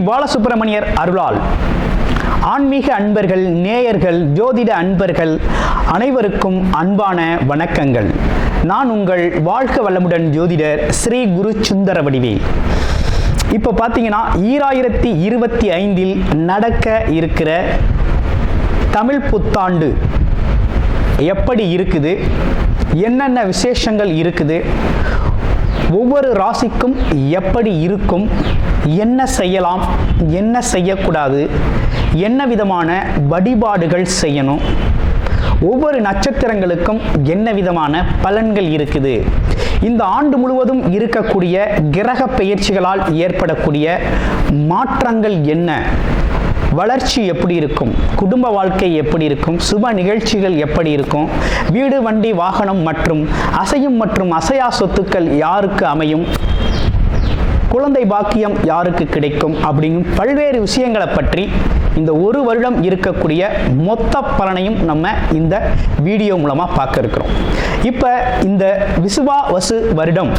பாலசுப்பிரமணியர் அருளால் ஆன்மீக அன்பர்கள், நேயர்கள், ஜோதிட அன்பர்கள் அனைவருக்கும் அன்பான வணக்கங்கள். நான் உங்கள் வாழ்க வளமுடன் ஜோதிடர் ஸ்ரீ குரு சுந்தரவடிவேல். இப்போ பார்த்தீங்கன்னா 2025 நடக்க இருக்கிற தமிழ் புத்தாண்டு எப்படி இருக்குது, என்னென்ன விசேஷங்கள் இருக்குது, ஒவ்வொரு ராசிக்கும் எப்படி இருக்கும், என்ன செய்யலாம், என்ன செய்யக்கூடாது, என்ன விதமான வழிபாடுகள் செய்யணும், ஒவ்வொரு நட்சத்திரங்களுக்கும் என்ன விதமான பலன்கள் இருக்குது, இந்த ஆண்டு முழுவதும் இருக்கக்கூடிய கிரக பெயர்ச்சிகளால் ஏற்படக்கூடிய மாற்றங்கள் என்ன, வளர்ச்சி எப்படி இருக்கும், குடும்ப வாழ்க்கை எப்படி இருக்கும், சுப நிகழ்ச்சிகள் எப்படி இருக்கும், வீடு, வண்டி, வாகனம் மற்றும் அசையும் மற்றும் அசையா சொத்துக்கள் யாருக்கு அமையும், குழந்தை பாக்கியம் யாருக்கு கிடைக்கும் அப்படிங்கும் பல்வேறு விஷயங்களை பற்றி இந்த ஒரு வருடம் இருக்கக்கூடிய மொத்த பலனையும் நம்ம இந்த வீடியோ மூலமாக பார்க்க இருக்கிறோம். இப்போ இந்த விசுவாவசு வருடம்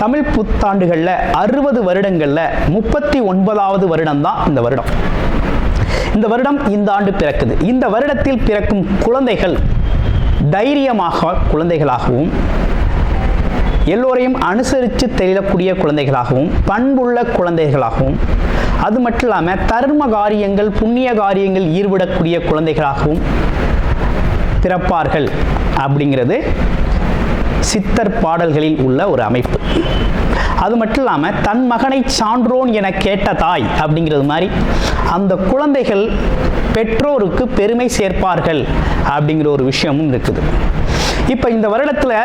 தமிழ் புத்தாண்டுகளில் 60 வருடங்களில் 39வது வருடம் தான் இந்த வருடம். இந்த வருடம் இந்த ஆண்டு பிறக்குது. இந்த வருடத்தில் பிறக்கும் குழந்தைகள் தைரியமாக குழந்தைகளாகவும், எல்லோரையும் அனுசரித்து தெரியக்கூடிய குழந்தைகளாகவும், பண்புள்ள குழந்தைகளாகவும், அது மட்டும் இல்லாமல் தர்ம காரியங்கள், புண்ணிய காரியங்கள் ஈடுபடக்கூடிய குழந்தைகளாகவும் பிறப்பார்கள் அப்படிங்கிறது சித்தர் பாடல்களில் உள்ள ஒரு அமைப்பு. அது மட்டும் இல்லாமல் தன் மகனை சான்றோன் என கேட்ட தாய் அப்படிங்கிறது மாதிரி அந்த குழந்தைகள் பெற்றோருக்கு பெருமை சேர்ப்பார்கள் அப்படிங்கிற ஒரு விஷயமும் இருக்குது. இப்போ இந்த வருடத்தில்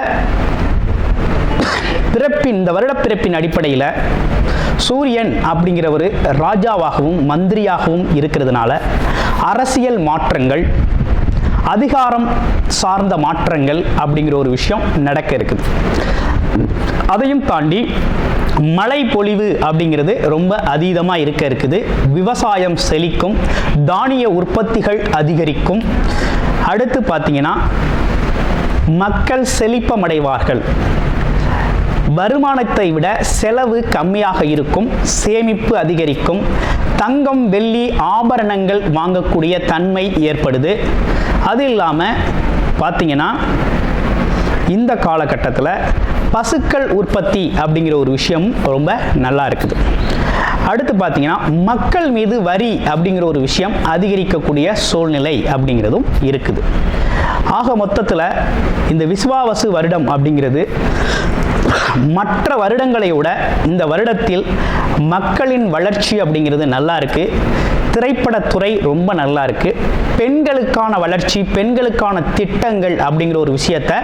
இந்த வருட பிறப்பின் அடிப்படையில் சூரியன் அப்படிங்கிற ஒரு ராஜாவாகவும் மந்திரியாகவும் இருக்கிறதுனால அரசியல் மாற்றங்கள், அதிகாரம் சார்ந்த மாற்றங்கள் அப்படிங்கிற ஒரு விஷயம் நடக்க இருக்குது. அதையும் தாண்டி மழை பொழிவு அப்படிங்கிறது ரொம்ப அதீதமாக இருக்குது. விவசாயம் செழிக்கும், தானிய உற்பத்திகள் அதிகரிக்கும். அடுத்து பார்த்தீங்கன்னா மக்கள் செழிப்பமடைவார்கள். வருமானத்தை விட செலவு கம்மியாக இருக்கும், சேமிப்பு அதிகரிக்கும், தங்கம், வெள்ளி, ஆபரணங்கள் வாங்கக்கூடிய தன்மை ஏற்படுது. அது இல்லாமல் பார்த்தீங்கன்னா இந்த காலகட்டத்தில் பசுக்கள் உற்பத்தி அப்படிங்கிற ஒரு விஷயமும் ரொம்ப நல்லா இருக்குது. அடுத்து பார்த்தீங்கன்னா மக்கள் மீது வரி அப்படிங்கிற ஒரு விஷயம் அதிகரிக்கக்கூடிய சூழ்நிலை அப்படிங்கிறதும் இருக்குது. ஆக மொத்தத்தில் இந்த விசுவாவசு வருடம் அப்படிங்கிறது மற்ற வருடங்களை விட இந்த வருடத்தில் மக்களின் வளர்ச்சி அப்படிங்கிறது நல்லா இருக்கு. திரைப்படத்துறை ரொம்ப நல்லா இருக்கு. பெண்களுக்கான வளர்ச்சி, பெண்களுக்கான திட்டங்கள் அப்படிங்கிற ஒரு விஷயத்தை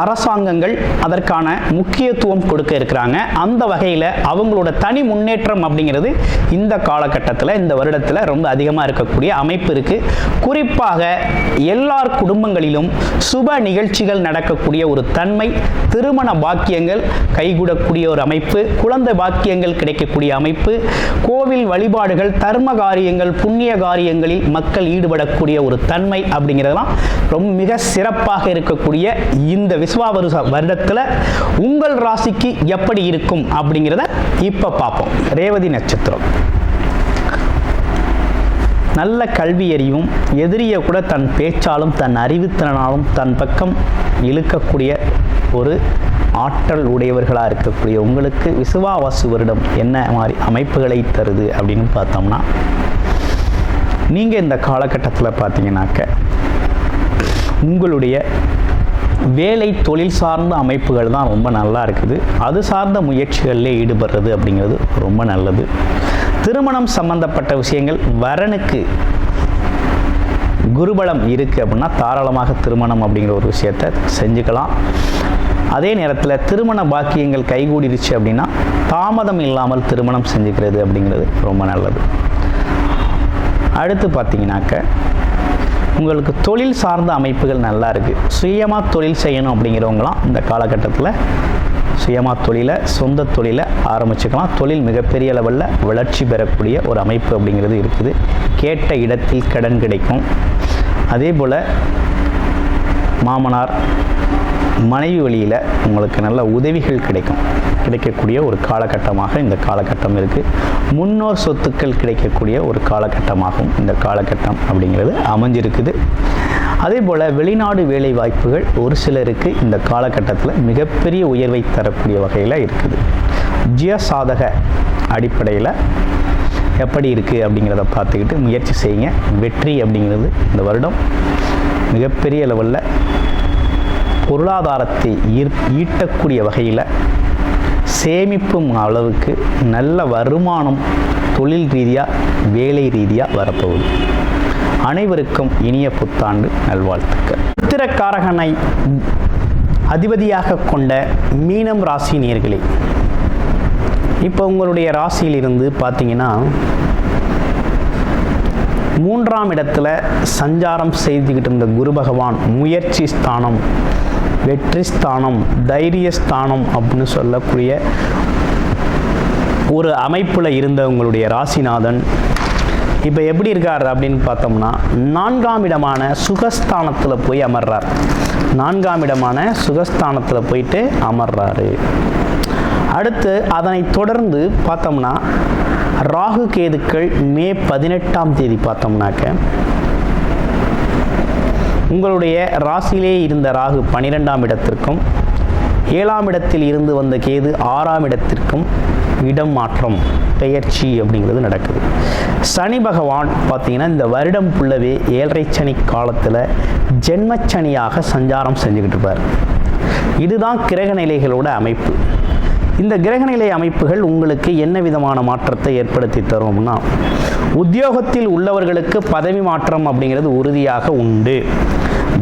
அரசாங்கங்கள் அதற்கான முக்கியத்துவம் கொடுக்க இருக்கிறாங்க. அந்த வகையில் அவங்களோட தனி முன்னேற்றம் அப்படிங்கிறது இந்த காலகட்டத்தில், இந்த வருடத்தில் ரொம்ப அதிகமாக இருக்கக்கூடிய அமைப்பு இருக்கு. குறிப்பாக எல்லார் குடும்பங்களிலும் சுப நிகழ்ச்சிகள் நடக்கக்கூடிய ஒரு தன்மை, திருமண பாக்கியங்கள் கைகூடக்கூடிய ஒரு அமைப்பு, குழந்தை பாக்கியங்கள் கிடைக்கக்கூடிய அமைப்பு, கோவில் வழிபாடுகள், தர்ம காரியங்கள், புண்ணிய காரியங்களில் மக்கள் ஈடுபடக்கூடிய ஒரு தன்மை அப்படிங்கிறதெல்லாம் ரொம்ப மிக சிறப்பாக இருக்கக்கூடிய இந்த விசுவாவசு வருடத்தில் உங்கள் ராசிக்கு எப்படி இருக்கும் அப்படிங்கிறத இப்போ பார்ப்போம். ரேவதி நட்சத்திரம். நல்ல கல்வி அறிவும், எதிரியை கூட தன் பேச்சாலும் தன் அறிவுத்திறனாலும் தன் பக்கம் இழுக்கக்கூடிய ஒரு ஆற்றல் உடையவர்களாக இருக்கக்கூடிய உங்களுக்கு விசுவாவசு வருடம் என்ன மாதிரி அமைப்புகளை தருது அப்படின்னு பார்த்தோம்னா, நீங்கள் இந்த காலகட்டத்தில் பார்த்தீங்கன்னாக்க உங்களுடைய வேலை, தொழில் சார்ந்த அமைப்புகள் தான் ரொம்ப நல்லா இருக்குது. அது சார்ந்த முயற்சிகளில் ஈடுபடுறது அப்படிங்கிறது ரொம்ப நல்லது. திருமணம் சம்பந்தப்பட்ட விஷயங்கள், வரனுக்கு குருபலம் இருக்குது அப்படின்னா தாராளமாக திருமணம் அப்படிங்கிற ஒரு விஷயத்தை செஞ்சுக்கலாம். அதே நேரத்தில் திருமண பாக்கியங்கள் கைகூடிருச்சு அப்படின்னா தாமதம் இல்லாமல் திருமணம் செஞ்சுக்கிறது அப்படிங்கிறது ரொம்ப நல்லது. அடுத்து பார்த்தீங்கன்னாக்க உங்களுக்கு தொழில் சார்ந்த அமைப்புகள் நல்லா இருக்குது. சுயமாக தொழில் செய்யணும் அப்படிங்கிறவங்களாம் இந்த காலகட்டத்தில் சுயமாக தொழிலை, சொந்த தொழிலை ஆரம்பிச்சுக்கலாம். தொழில் மிகப்பெரிய லெவலில் வளர்ச்சி பெறக்கூடிய ஒரு அமைப்பு அப்படிங்கிறது இருக்குது. கேட்ட இடத்தில் கடன் கிடைக்கும். அதே போல் மாமனார், மனைவி வழியில் உங்களுக்கு நல்ல உதவிகள் கிடைக்கக்கூடிய ஒரு காலகட்டமாக இந்த காலகட்டம் இருக்குது. முன்னோர் சொத்துக்கள் கிடைக்கக்கூடிய ஒரு காலகட்டமாகவும் இந்த காலகட்டம் அப்படிங்கிறது அமைஞ்சிருக்குது. அதே போல் வெளிநாடு வேலை வாய்ப்புகள் ஒரு சிலருக்கு இந்த காலகட்டத்தில் மிகப்பெரிய உயர்வை தரக்கூடிய வகையில் இருக்குது. ஜியசாதக அடிப்படையில் எப்படி இருக்குது அப்படிங்கிறத பார்த்துக்கிட்டு முயற்சி செய்யுங்க. வெற்றி அப்படிங்கிறது இந்த வருடம் மிகப்பெரிய லெவலில் பொருளாதாரத்தை ஈட்டக்கூடிய வகையில் சேமிப்பும் அளவுக்கு நல்ல வருமானம் தொழில் ரீதியாக வேலை ரீதியாக வரப்போகுது. அனைவருக்கும் இனிய புத்தாண்டு நல்வாழ்த்துக்கள். உத்திரக்காரகனை அதிபதியாக கொண்ட மீனம் ராசி நேயர்களே, இப்போ உங்களுடைய ராசியிலிருந்து பார்த்தீங்கன்னா 3ஆம் இடத்துல சஞ்சாரம் செய்துக்கிட்டு இருந்த குரு பகவான் முயற்சி ஸ்தானம், வெற்றி ஸ்தானம், தைரியஸ்தானம் அப்படின்னு சொல்லக்கூடிய ஒரு அமைப்பில் இருந்த உங்களுடைய ராசிநாதன் இப்போ எப்படி இருக்கார் அப்படின்னு பார்த்தோம்னா 4ஆம் இடமான சுகஸ்தானத்தில் போய் அமர்றார். 4ஆம் இடமான சுகஸ்தானத்தில் போயிட்டு அமர்றாரு. அடுத்து அதனை தொடர்ந்து பார்த்தோம்னா ராகு கேதுக்கள் மே 18ஆம் தேதி பார்த்தோம்னாக்க உங்களுடைய ராசியிலே இருந்த ராகு 12ஆம் இடத்திற்கும் 7ஆம் இடத்தில் இருந்து வந்த கேது 6ஆம் இடத்திற்கும் இடம் மாற்றம் பெயர்ச்சி அப்படிங்கிறது நடக்குது. சனி பகவான் பார்த்தீங்கன்னா இந்த வருடம் ஃபுல்லவே 7.5 சனி காலத்தில் ஜென்மச்சனியாக சஞ்சாரம் செஞ்சுக்கிட்டு இருப்பார். இதுதான் கிரக நிலைகளோட அமைப்பு. இந்த கிரகநிலை அமைப்புகள் உங்களுக்கு என்ன விதமான மாற்றத்தை ஏற்படுத்தி தரும்னா, உத்தியோகத்தில் உள்ளவர்களுக்கு பதவி மாற்றம் அப்படிங்கிறது உறுதியாக உண்டு.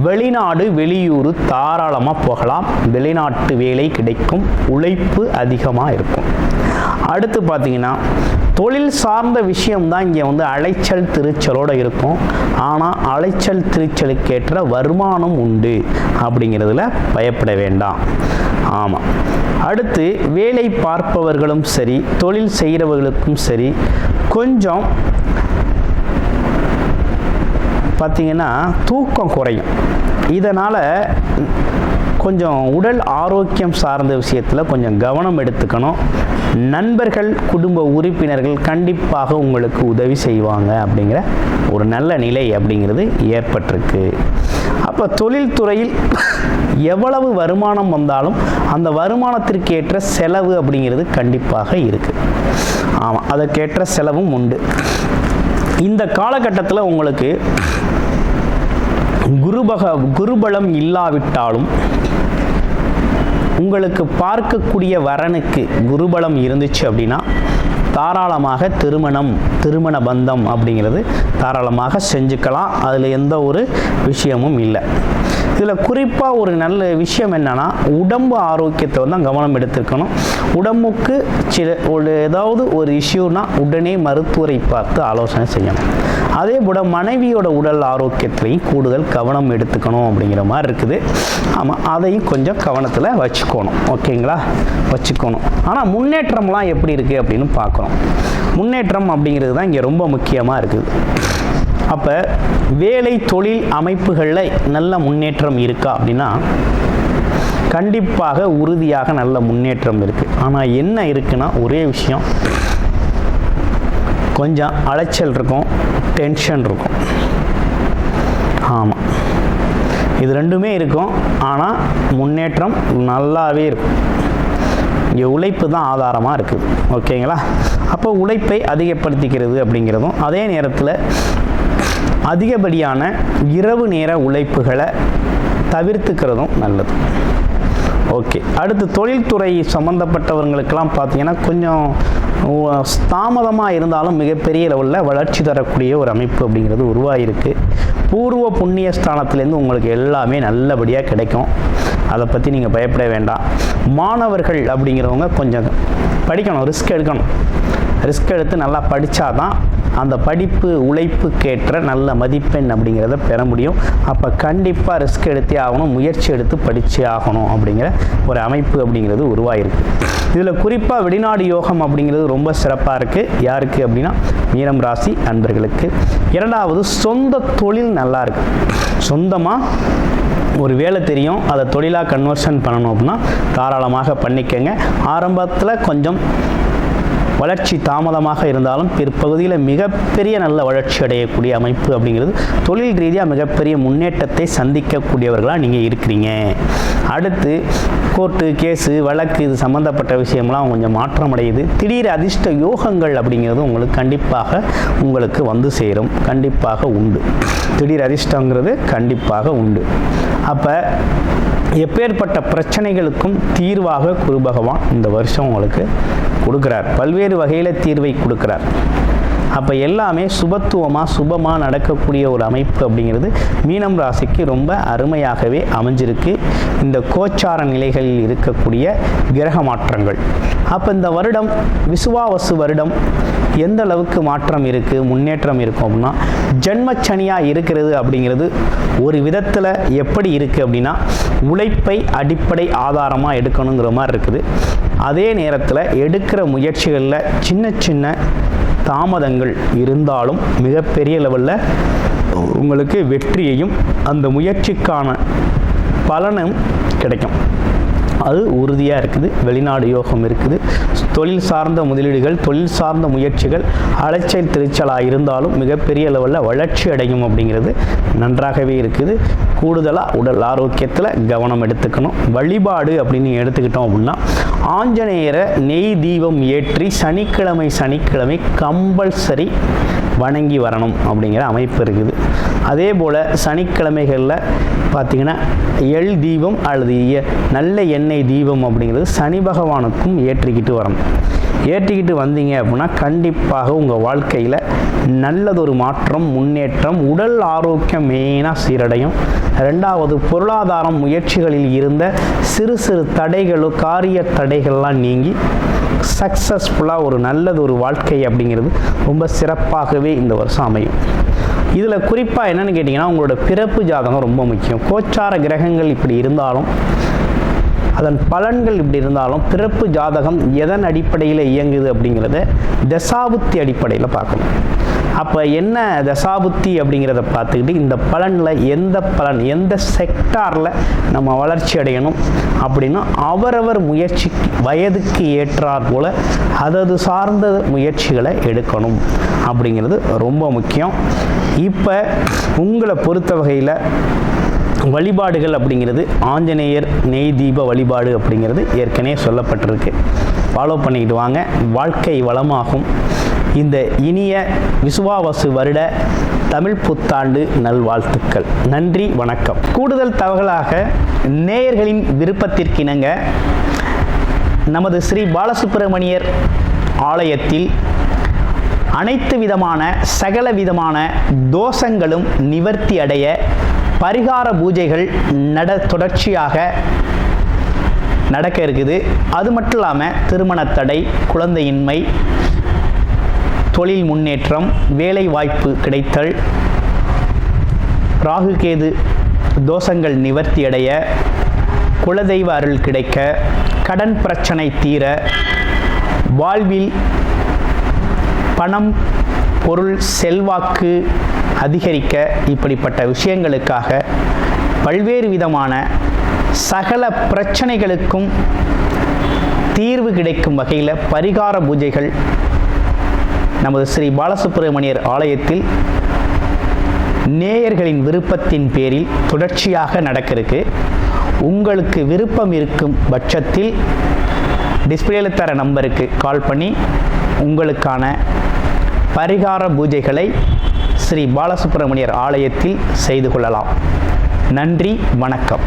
வெளிநாடு வெளியூர் தாராளமாக போகலாம். வெளிநாட்டு வேலை கிடைக்கும். உழைப்பு அதிகமாக இருக்கும். அடுத்து பார்த்தீங்கன்னா தொழில் சார்ந்த விஷயம்தான் இங்கே அலைச்சல் திருச்சலோடு இருக்கும். ஆனால் அலைச்சல் திருச்சலுக்கேற்ற வருமானம் உண்டு அப்படிங்கிறதுல பயப்பட வேண்டாம். ஆமாம். அடுத்து வேலை பார்ப்பவர்களும் சரி தொழில் செய்கிறவர்களுக்கும் சரி கொஞ்சம் பார்த்தீங்கன்னா தூக்கம் குறையும். இதனால் கொஞ்சம் உடல் ஆரோக்கியம் சார்ந்த விஷயத்தில் கொஞ்சம் கவனம் எடுத்துக்கணும். நண்பர்கள் குடும்ப உறுப்பினர்கள் கண்டிப்பாக உங்களுக்கு உதவி செய்வாங்க அப்படிங்கிற ஒரு நல்ல நிலை அப்படிங்கிறது ஏற்பட்டிருக்கு. அப்போ தொழில்துறையில் எவ்வளவு வருமானம் வந்தாலும் அந்த வருமானத்திற்கு ஏற்ற செலவு அப்படிங்கிறது கண்டிப்பாக இருக்குது. ஆமாம், அதற்கேற்ற செலவும் உண்டு. இந்த காலகட்டத்தில் உங்களுக்கு குருபலம் இல்லாவிட்டாலும் உங்களுக்கு பார்க்கக்கூடிய வரனுக்கு குருபலம் இருந்துச்சு அப்படின்னா தாராளமாக திருமண பந்தம் அப்படிங்கிறது தாராளமாக செஞ்சுக்கலாம். அதில் எந்த ஒரு விஷயமும் இல்லை. இதில் குறிப்பாக ஒரு நல்ல விஷயம் என்னென்னா உடம்பு ஆரோக்கியத்தை தான் கவனம் எடுத்துக்கணும். உடம்புக்கு ஏதாவது ஒரு இஷ்யூனா உடனே மருத்துவரை பார்த்து ஆலோசனை செய்யணும். அதே போல் மனைவியோட உடல் ஆரோக்கியத்திலையும் கூடுதல் கவனம் எடுத்துக்கணும் அப்படிங்கிற மாதிரி இருக்குது. ஆமாம், அதையும் கொஞ்சம் கவனத்தில் வச்சுக்கணும். ஓகேங்களா, வச்சுக்கணும். ஆனால் முன்னேற்றம்லாம் எப்படி இருக்குது அப்படின்னு பார்க்கணும். முன்னேற்றம் அப்படிங்கிறது தான் இங்கே ரொம்ப முக்கியமாக இருக்குது. அப்போ வேலை தொழில் அமைப்புகளில் நல்ல முன்னேற்றம் இருக்கா அப்படின்னா கண்டிப்பாக உறுதியாக நல்ல முன்னேற்றம் இருக்குது. ஆனால் என்ன இருக்குன்னா ஒரே விஷயம், கொஞ்சம் அலைச்சல் இருக்கும், டென்ஷன் இருக்கும். ஆமாம், இது ரெண்டுமே இருக்கும். ஆனால் முன்னேற்றம் நல்லாவே இருக்கும். இங்கே உழைப்பு தான் ஆதாரமாக இருக்குது. ஓகேங்களா, அப்போ உழைப்பை அதிகப்படுத்திக்கிறது அப்படிங்கிறதும் அதே நேரத்தில் அதிகப்படியான இரவு நேர உழைப்புகளை தவிர்த்துக்கிறதும் நல்லது. ஓகே, அடுத்து தொழில்துறை சம்மந்தப்பட்டவங்களுக்கெல்லாம் பார்த்தீங்கன்னா கொஞ்சம் தாமதமாக இருந்தாலும் மிகப்பெரிய லெவலில் வளர்ச்சி தரக்கூடிய ஒரு அமைப்பு அப்படிங்கிறது உருவாகிருக்கு. பூர்வ புண்ணிய ஸ்தானத்துலேருந்து உங்களுக்கு எல்லாமே நல்லபடியாக கிடைக்கும். அதை பற்றி நீங்கள் பயப்பட வேண்டாம். மாணவர்கள் அப்படிங்கிறவங்க கொஞ்சம் படிக்கணும், ரிஸ்க் எடுத்து நல்லா படித்தாதான் அந்த படிப்பு உழைப்புக்கேற்ற நல்ல மதிப்பெண் அப்படிங்கிறத பெற முடியும். அப்போ கண்டிப்பாக ரிஸ்க் எடுத்தே ஆகணும், முயற்சி எடுத்து படித்தே ஆகணும் அப்படிங்கிற ஒரு அமைப்பு அப்படிங்கிறது உருவாயிருக்கு. இதில் குறிப்பாக வெளிநாடு யோகம் அப்படிங்கிறது ரொம்ப சிறப்பாக இருக்குது. யாருக்கு அப்படின்னா மீனம் ராசி அன்பர்களுக்கு. இரண்டாவது சொந்த தொழில் நல்லா இருக்குது. சொந்தமாக ஒரு வேலை தெரியும், அதை தொழிலாக கன்வர்ஷன் பண்ணணும் அப்படின்னா தாராளமாக பண்ணிக்கங்க. ஆரம்பத்தில் கொஞ்சம் வளர்ச்சி தாமதமாக இருந்தாலும் பிற்பகுதியில் மிகப்பெரிய நல்ல வளர்ச்சி அடையக்கூடிய அமைப்பு அப்படிங்கிறது தொழில் ரீதியாக மிகப்பெரிய முன்னேற்றத்தை சந்திக்கக்கூடியவர்களாக நீங்கள் இருக்கிறீங்க. அடுத்து கோர்ட்டு கேஸு வழக்கு இது சம்மந்தப்பட்ட விஷயம்லாம் கொஞ்சம் மாற்றம் அடையுது. திடீர் அதிர்ஷ்ட யோகங்கள் அப்படிங்கிறது உங்களுக்கு வந்து சேரும், கண்டிப்பாக உண்டு. திடீர் அதிர்ஷ்டங்கிறது கண்டிப்பாக உண்டு. அப்போ எப்பேற்பட்ட பிரச்சனைகளுக்கும் தீர்வாக குரு பகவான் இந்த வருஷம் உங்களுக்கு கொடுக்குறார். பல்வேறு வகையில் தீர்வை கொடுக்குறார். அப்போ எல்லாமே சுபமாக நடக்கக்கூடிய ஒரு அமைப்பு அப்படிங்கிறது மீனம் ராசிக்கு ரொம்ப அருமையாகவே அமைஞ்சிருக்கு. இந்த கோச்சார நிலைகளில் இருக்கக்கூடிய கிரக மாற்றங்கள். அப்போ இந்த வருடம் விசுவாவசு வருடம் எந்த அளவுக்கு மாற்றம் இருக்குது, முன்னேற்றம் இருக்கும் அப்படின்னா, ஜென்மச்சனியாக இருக்கிறது அப்படிங்கிறது ஒரு விதத்தில் எப்படி இருக்குது அப்படின்னா, உழைப்பை அடிப்படை ஆதாரமாக எடுக்கணுங்கிற மாதிரி இருக்குது. அதே நேரத்தில் எடுக்கிற முயற்சிகளில் சின்ன தாமதங்கள் இருந்தாலும் மிகப்பெரிய லெவலில் உங்களுக்கு வெற்றியையும் அந்த முயற்சிக்கான பலனும் கிடைக்கும். அது உறுதியாக இருக்குது. வெளிநாடு யோகம் இருக்குது. தொழில் சார்ந்த முதலீடுகள், தொழில் சார்ந்த முயற்சிகள் அலைச்சல் திருச்சலாக இருந்தாலும் மிகப்பெரிய லெவலில் வளர்ச்சி அடையும் அப்படிங்கிறது நன்றாகவே இருக்குது. கூடுதலாக உடல் ஆரோக்கியத்தில் கவனம் எடுத்துக்கணும். வழிபாடு அப்படின்னு எடுத்துக்கிட்டோம் அப்படின்னா, ஆஞ்சநேயரை நெய் தீபம் ஏற்றி சனிக்கிழமை கம்பல்சரி வணங்கி வரணும் அப்படிங்கிற அமைப்பு இருக்குது. அதே போல் சனிக்கிழமைகளில் பார்த்திங்கன்னா எள் தீபம் அல்லது நல்ல எண்ணெய் தீபம் அப்படிங்கிறது சனி பகவானுக்கும் ஏற்றிக்கிட்டு வரணும். ஏற்றிக்கிட்டு வந்தீங்க அப்படின்னா கண்டிப்பாக உங்கள் வாழ்க்கையில் நல்லதொரு மாற்றம், முன்னேற்றம், உடல் ஆரோக்கியம் மெயினாக சீரடையும். ரெண்டாவது, பொருளாதாரம் முயற்சிகளில் இருந்த சிறு தடைகளோ காரிய தடைகள்லாம் நீங்கி சக்ஸஸ்ஃபுல்லாக ஒரு நல்லதொரு வாழ்க்கை அப்படிங்கிறது ரொம்ப சிறப்பாகவே இந்த வருஷம் அமையும். இதில் குறிப்பாக என்னென்னு கேட்டிங்கன்னா, உங்களோட பிறப்பு ஜாதகம் ரொம்ப முக்கியம். கோச்சார கிரகங்கள் இப்படி இருந்தாலும், அதன் பலன்கள் இப்படி இருந்தாலும், பிறப்பு ஜாதகம் எதன் அடிப்படையில் இயங்குது அப்படிங்கிறத தசாபுத்தி அடிப்படையில் பார்க்கணும். அப்போ என்ன தசாபுத்தி அப்படிங்கிறத பார்த்துக்கிட்டு இந்த பலனில் எந்த செக்டாரில் நம்ம வளர்ச்சி அடையணும் அப்படின்னா அவரவர் முயற்சி வயதுக்கு ஏற்றார் போல் அதது சார்ந்த முயற்சிகளை எடுக்கணும் அப்படிங்கிறது ரொம்ப முக்கியம். இப்போ உங்களை பொறுத்த வகையில் வழிபாடுகள் அப்படிங்கிறது ஆஞ்சநேயர் நெய் தீப வழிபாடு அப்படிங்கிறது ஏற்கனவே சொல்லப்பட்டிருக்கு. ஃபாலோ பண்ணிக்கிட்டு வாங்க, வாழ்க்கை வளமாகும். இந்த இனிய விசுவாவசு வருட தமிழ் புத்தாண்டு நல்வாழ்த்துக்கள். நன்றி, வணக்கம். கூடுதல் தகவலாக நேயர்களின் விருப்பத்திற்கிணங்க நமது ஸ்ரீ பாலசுப்பிரமணியர் ஆலயத்தில் அனைத்து விதமான சகல விதமான தோஷங்களும் நிவர்த்தி அடைய பரிகார பூஜைகள் தொடர்ச்சியாக நடக்க இருக்குது. அது மட்டும் இல்லாமல் திருமண தடை, குழந்தையின்மை, தொழில் முன்னேற்றம், வேலை வாய்ப்பு கிடைத்தல், ராகு கேது தோஷங்கள் நிவர்த்தி அடைய, குலதெய்வ அருள் கிடைக்க, கடன் பிரச்சனை தீர, வாழ்வில் பணம் பொருள் செல்வாக்கு அதிகரிக்க, இப்படிப்பட்ட விஷயங்களுக்காக பல்வேறு விதமான சகல பிரச்சனைகளுக்கும் தீர்வு கிடைக்கும் வகையில் பரிகார பூஜைகள் நமது ஸ்ரீ பாலசுப்பிரமணியர் ஆலயத்தில் நேயர்களின் விருப்பத்தின் பேரில் தொடர்ச்சியாக நடக்கிறதுக்கு உங்களுக்கு விருப்பம் இருக்கும் பட்சத்தில் டிஸ்பிளேல தர நம்பருக்கு கால் பண்ணி உங்களுக்கான பரிகார பூஜைகளை ஸ்ரீ பாலசுப்பிரமணியர் ஆலயத்தில் செய்து கொள்ளலாம். நன்றி, வணக்கம்.